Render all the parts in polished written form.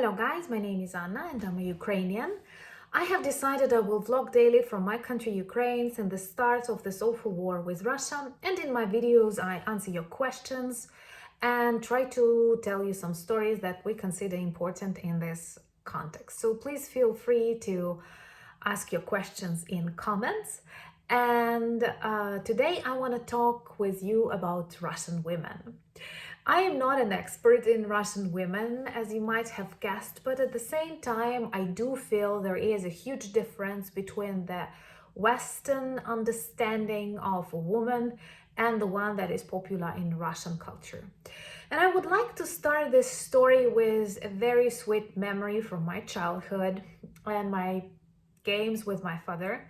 Hello guys, my name is Anna and I'm a Ukrainian. I have decided I will vlog daily from my country Ukraine since the start of this awful war with Russia, and in my videos I answer your questions and try to tell you some stories that we consider important in this context. So please feel free to ask your questions in comments. And today I want to talk with you about Russian women. I am not an expert in Russian women, as you might have guessed, but at the same time, I do feel there is a huge difference between the Western understanding of a woman and the one that is popular in Russian culture. And I would like to start this story with a very sweet memory from my childhood and my games with my father.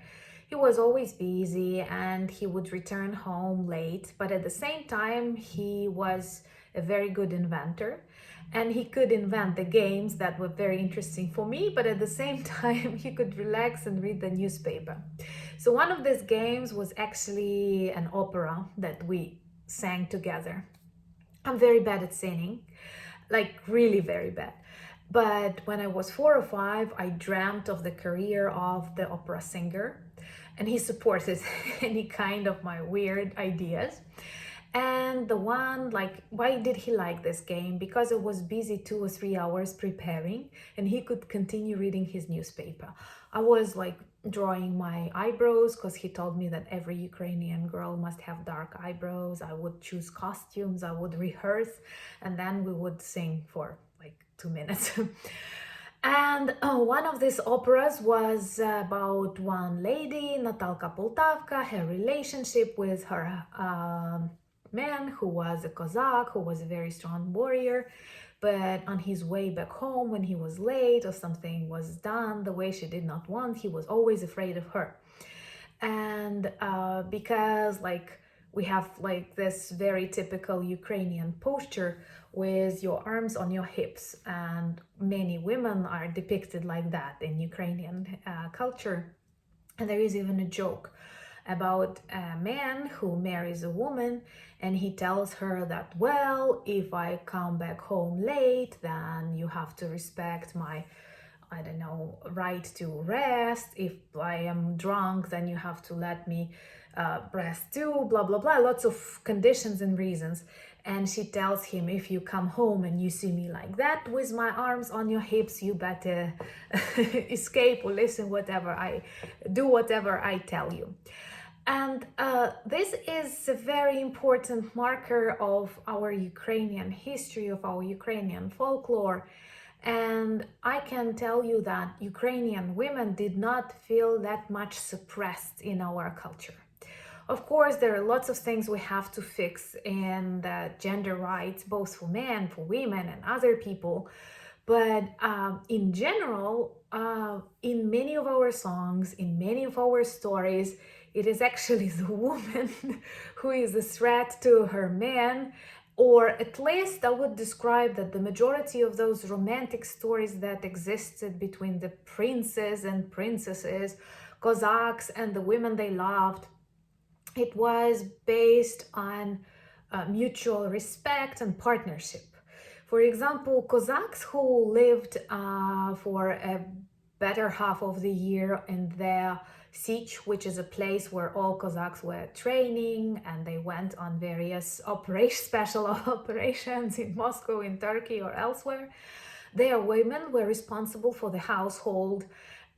He was always busy and he would return home late, but at the same time, he was a very good inventor and he could invent the games that were very interesting for me, but at the same time, he could relax and read the newspaper. So, one of these games was actually an opera that we sang together. I'm very bad at singing, like really very bad. But when I was 4 or 5, I dreamt of the career of the opera singer, and he supported any kind of my weird ideas. And the one, like, why did he like this game? Because I was busy 2 or 3 hours preparing, and he could continue reading his newspaper. I was like drawing my eyebrows because he told me that every Ukrainian girl must have dark eyebrows. I would choose costumes, I would rehearse, and then we would sing for like 2 minutes. And one of these operas was about one lady, Natalka Poltavka, her relationship with her man who was a Cossack, who was a very strong warrior. But on his way back home, when he was late or something was done the way she did not want, he was always afraid of her. And because like we have like this very typical Ukrainian posture with your arms on your hips, and many women are depicted like that in Ukrainian culture. And there is even a joke about a man who marries a woman and he tells her that, well, if I come back home late, then you have to respect my, I don't know, right to rest. If I am drunk, then you have to let me rest too, blah, blah, blah. Lots of conditions and reasons. And she tells him, if you come home and you see me like that with my arms on your hips, you better escape or listen do whatever I tell you. And this is a very important marker of our Ukrainian history, of our Ukrainian folklore. And I can tell you that Ukrainian women did not feel that much suppressed in our culture. Of course, there are lots of things we have to fix in the gender rights, both for men, for women, and other people. But in general, in many of our songs, in many of our stories, it is actually the woman who is a threat to her man, or at least I would describe that the majority of those romantic stories that existed between the princes and princesses, Cossacks and the women they loved, it was based on mutual respect and partnership. For example, Cossacks who lived for a better half of the year in their Sich, which is a place where all Cossacks were training, and they went on various special operations in Moscow, in Turkey, or elsewhere. Their women were responsible for the household,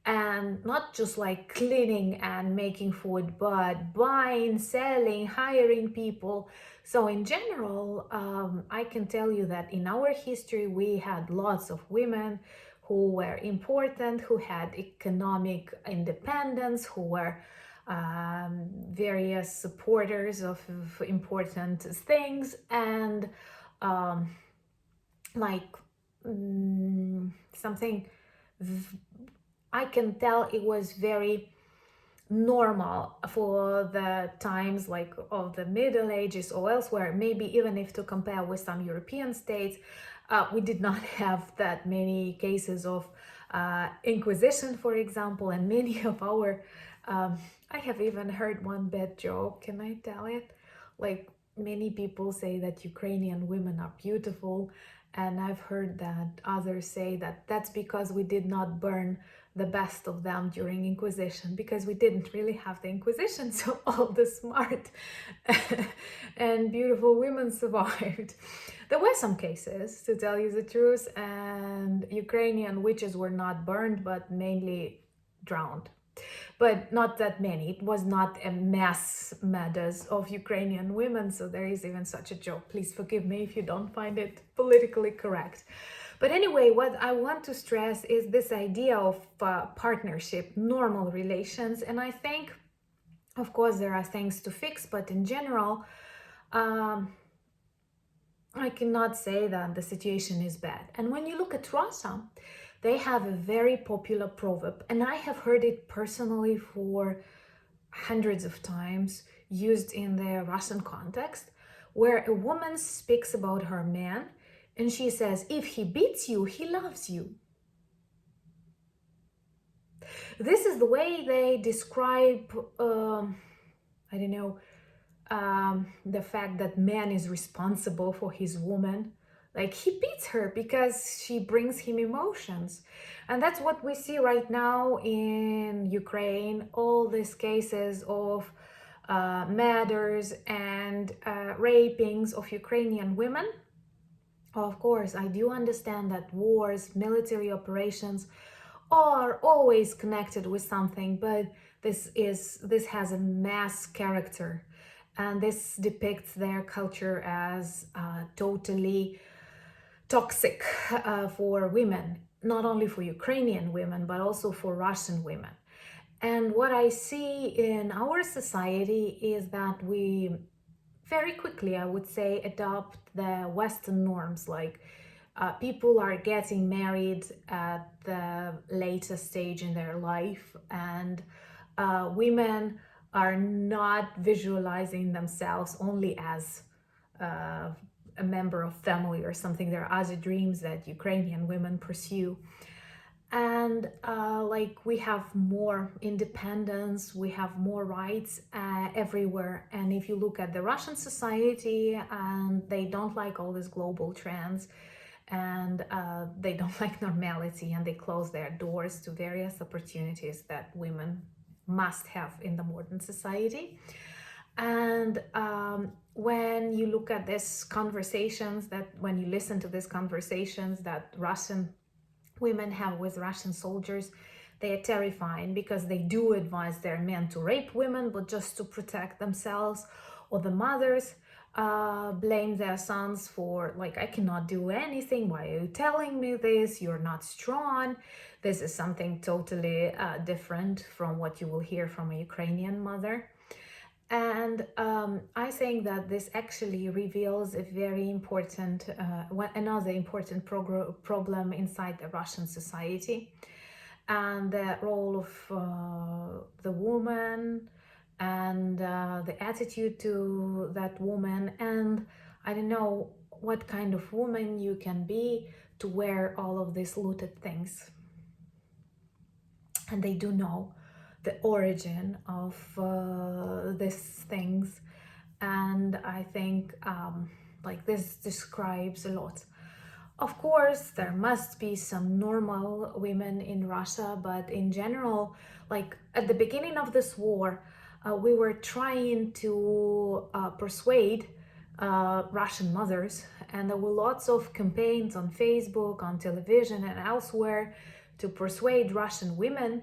and not just like cleaning and making food, but buying, selling, hiring people. So in general, I can tell you that in our history, we had lots of women who were important, who had economic independence, who were various supporters of important things, and like something I can tell it was very normal for the times like of the Middle Ages or elsewhere. Maybe even if to compare with some European states, we did not have that many cases of Inquisition, for example, and many of our I have even heard one bad joke. Can I tell it? Like, many people say that Ukrainian women are beautiful, And I've heard that others say that that's because we did not burn the best of them during Inquisition, because we didn't really have the Inquisition, so all the smart and beautiful women survived. There were some cases, to tell you the truth, and Ukrainian witches were not burned, but mainly drowned. But not that many. It was not a mass murders of Ukrainian women, so there is even such a joke. Please forgive me if you don't find it politically correct. But anyway, what I want to stress is this idea of partnership, normal relations. And I think, of course, there are things to fix, but in general, I cannot say that the situation is bad. And when you look at Russia, they have a very popular proverb, and I have heard it personally for hundreds of times, used in the Russian context, where a woman speaks about her man and she says, if he beats you, he loves you. This is the way they describe, I don't know, the fact that man is responsible for his woman. Like, he beats her because she brings him emotions. And that's what we see right now in Ukraine. All these cases of murders and rapings of Ukrainian women. Of course, I do understand that wars, military operations are always connected with something, but this has a mass character, and this depicts their culture as totally toxic for women, not only for Ukrainian women, but also for Russian women. And what I see in our society is that we very quickly, I would say, adopt the Western norms, like people are getting married at the later stage in their life, and women are not visualizing themselves only as a member of family or something. There are other dreams that Ukrainian women pursue. And like, we have more independence, we have more rights everywhere. And if you look at the Russian society, and they don't like all these global trends, and they don't like normality, and they close their doors to various opportunities that women must have in the modern society. And when you look at these conversations, that when you listen to these conversations that Russian women have with Russian soldiers, they are terrifying, because they do advise their men to rape women, but just to protect themselves. Or the mothers blame their sons for, like, I cannot do anything, why are you telling me this, you're not strong. This is something totally different from what you will hear from a Ukrainian mother. And I think that this actually reveals a very important, another important problem inside the Russian society, and the role of the woman, and the attitude to that woman. And I don't know what kind of woman you can be to wear all of these looted things. And they do know the origin of these things. And I think like, this describes a lot. Of course, there must be some normal women in Russia, but in general, like, at the beginning of this war, we were trying to persuade Russian mothers, and there were lots of campaigns on Facebook, on television, and elsewhere to persuade Russian women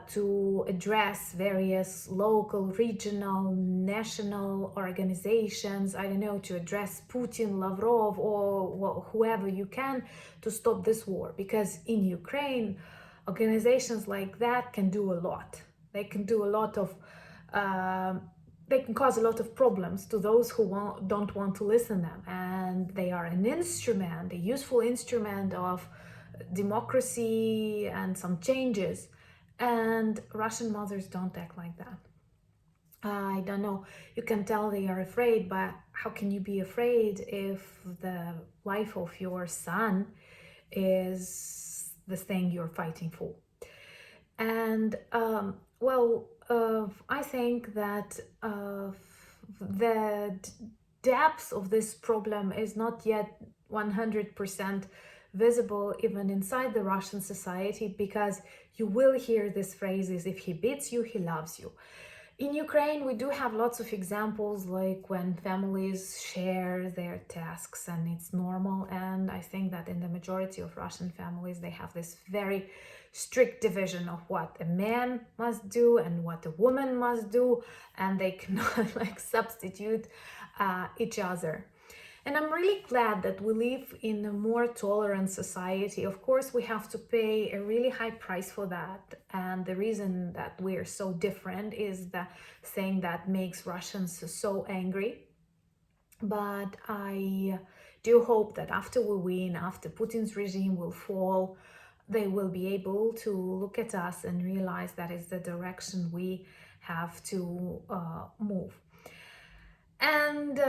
to address various local, regional, national organizations, I don't know, to address Putin, Lavrov, or whoever you can, to stop this war. Because in Ukraine, organizations like that can do a lot. They can do a lot of, they can cause a lot of problems to those who don't want to listen to them. And they are an instrument, a useful instrument of democracy and some changes. And Russian mothers don't act like that. I don't know, you can tell they are afraid, but how can you be afraid if the life of your son is the thing you're fighting for? And I think that the depth of this problem is not yet 100% visible even inside the Russian society, because you will hear these phrases: if he beats you, he loves you. In Ukraine, we do have lots of examples, like when families share their tasks and it's normal. And I think that in the majority of Russian families, they have this very strict division of what a man must do and what a woman must do, and they cannot like substitute each other. And I'm really glad that we live in a more tolerant society. Of course, we have to pay a really high price for that. And the reason that we are so different is the thing that makes Russians so angry. But I do hope that after we win, after Putin's regime will fall, they will be able to look at us and realize that is the direction we have to move. And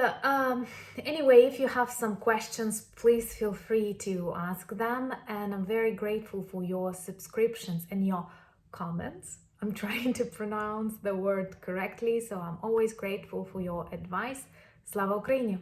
anyway, if you have some questions, please feel free to ask them. And I'm very grateful for your subscriptions and your comments. I'm trying to pronounce the word correctly, so I'm always grateful for your advice. Slava Ukraini!